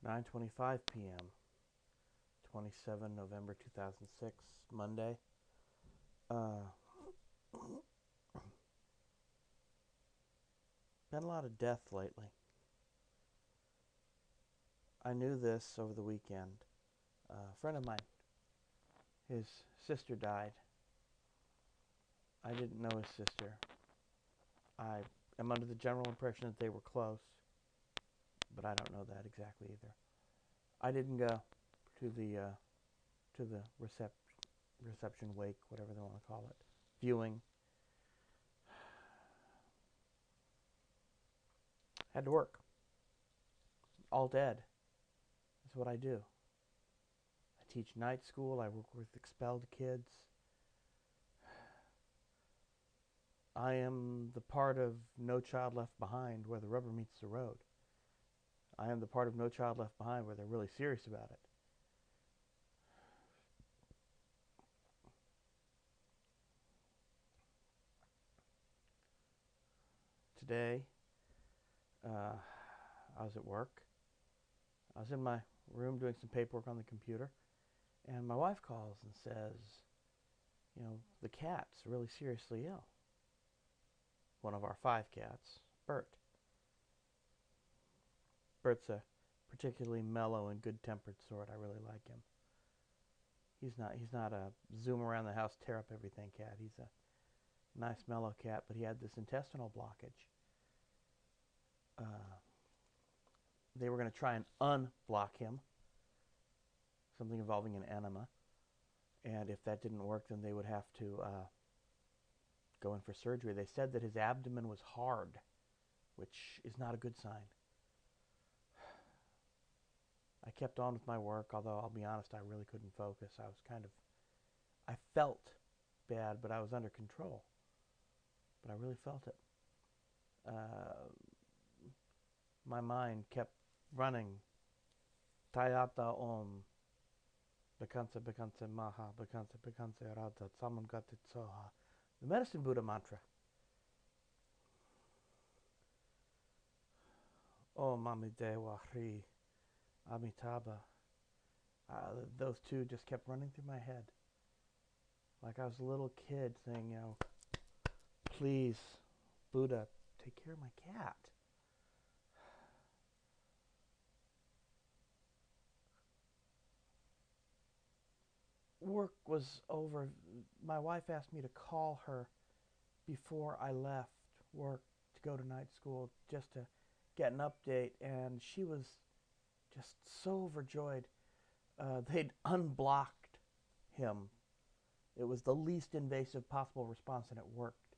9:25 p.m. 27 November 2006, Monday. Uh, Been a lot of death lately. I knew this over the weekend. A friend of mine, his sister died. I didn't know his sister. I am under the general impression that they were close, but I don't know that exactly either. I didn't go to the reception wake, whatever they want to call it, viewing. Had to work. All dead. That's what I do. I teach night school. I work with expelled kids. I am the part of No Child Left Behind where the rubber meets the road. I am the part of No Child Left Behind where they're really serious about it. Today, I was at work. I was in my room doing some paperwork on the computer, and my wife calls and says, the cat's really seriously ill. One of our 5 cats, Bert. Bert's a particularly mellow and good-tempered sort. I really like him. He's not a zoom around the house, tear up everything cat. He's a nice mellow cat, but he had this intestinal blockage. They were going to try and unblock him, something involving an enema, and if that didn't work, then they would have to go in for surgery. They said that his abdomen was hard, which is not a good sign. I kept on with my work, although I'll be honest, I really couldn't focus. I felt bad, but I was under control. But I really felt it. My mind kept running. Tayata om. Bekantse bekantse maha. Bekantse bekantse rata. Tsaman gatit soha. The medicine Buddha mantra. Om Amidewa Hri Amitabha. Those two just kept running through my head. Like I was a little kid saying, please, Buddha, take care of my cat. Work was over. My wife asked me to call her before I left work to go to night school just to get an update, and she was just so overjoyed. They'd unblocked him. It was the least invasive possible response, and it worked.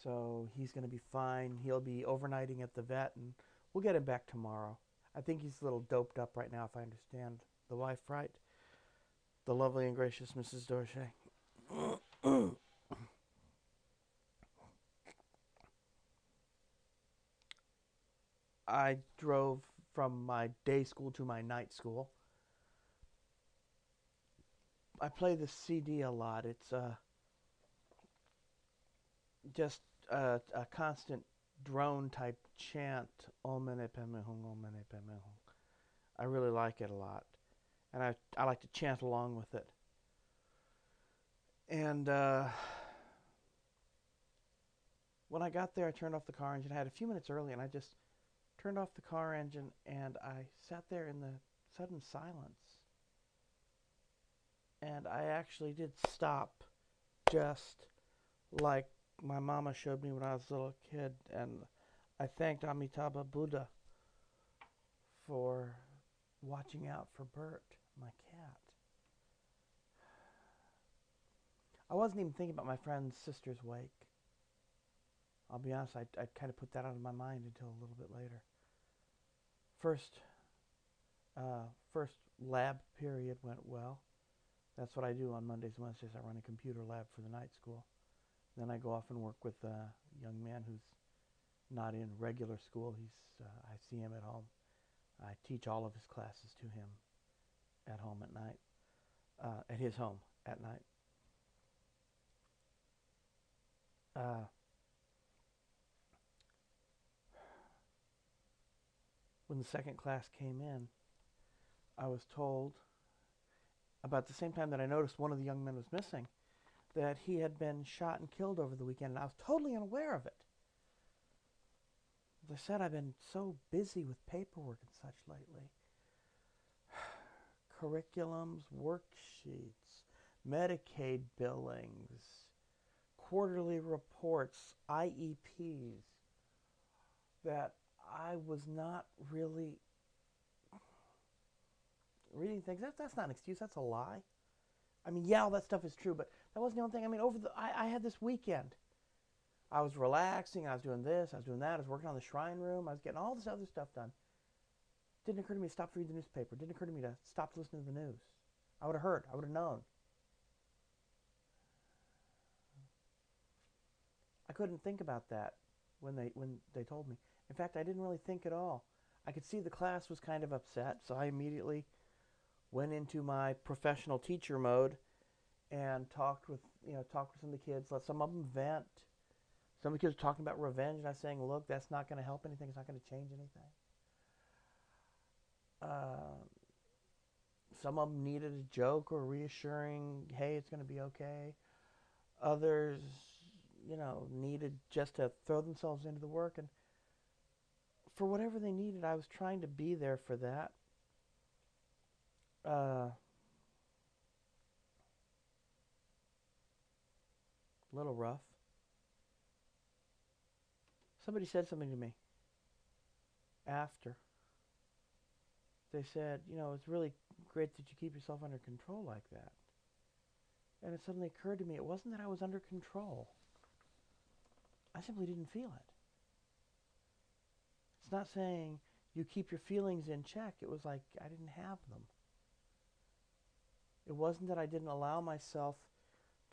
So he's going to be fine. He'll be overnighting at the vet, and we'll get him back tomorrow. I think he's a little doped up right now, if I understand the wife right. The lovely and gracious Mrs. Dorsey. I drove from my day school to my night school. I play the CD a lot. It's just a constant drone type chant. Om mani padme hum, om mani padme hum. I really like it a lot, and I like to chant along with it. And when I got there, I turned off the car engine. I had a few minutes early, and I just turned off the car engine, and I sat there in the sudden silence. And I actually did stop, just like my mama showed me when I was a little kid. And I thanked Amitabha Buddha for watching out for Bert, my cat. I wasn't even thinking about my friend's sister's wake. I'll be honest, I kind of put that out of my mind until a little bit later. First lab period went well. That's what I do on Mondays and Wednesdays. I run a computer lab for the night school. Then I go off and work with a young man who's not in regular school. I see him at home. I teach all of his classes to him at home at night, at his home at night. When the second class came in, I was told, about the same time that I noticed one of the young men was missing, that he had been shot and killed over the weekend, and I was totally unaware of it. As I said, I've been so busy with paperwork and such lately. Curriculums, worksheets, Medicaid billings, quarterly reports, IEPs, that I was not really reading things. That's not an excuse. That's a lie. I mean, yeah, all that stuff is true, but that wasn't the only thing. I mean, I had this weekend. I was relaxing. I was doing this. I was doing that. I was working on the shrine room. I was getting all this other stuff done. Didn't occur to me to stop to read the newspaper. Didn't occur to me to stop to listen to the news. I would have heard. I would have known. I couldn't think about that when they told me. In fact, I didn't really think at all. I could see the class was kind of upset, so I immediately went into my professional teacher mode and talked with some of the kids, let some of them vent. Some of the kids were talking about revenge, and I was saying, look, that's not going to help anything. It's not going to change anything. Uh, some of them needed a joke or reassuring, hey, it's going to be okay. Others, needed just to throw themselves into the work. And for whatever they needed, I was trying to be there for that. A little rough. Somebody said something to me after. They said, it's really great that you keep yourself under control like that. And it suddenly occurred to me, it wasn't that I was under control. I simply didn't feel it. It's not saying you keep your feelings in check. It was like I didn't have them. It wasn't that I didn't allow myself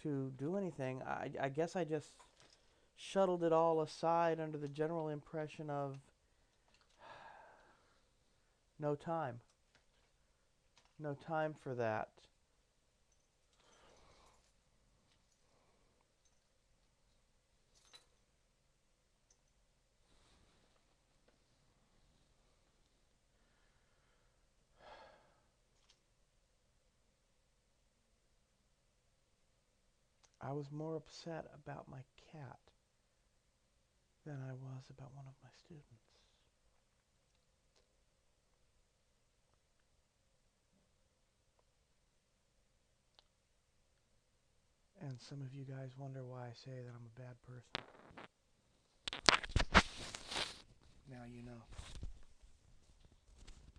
to do anything. I guess I just shuttled it all aside under the general impression of no time. No time for that. I was more upset about my cat than I was about one of my students. And some of you guys wonder why I say that I'm a bad person.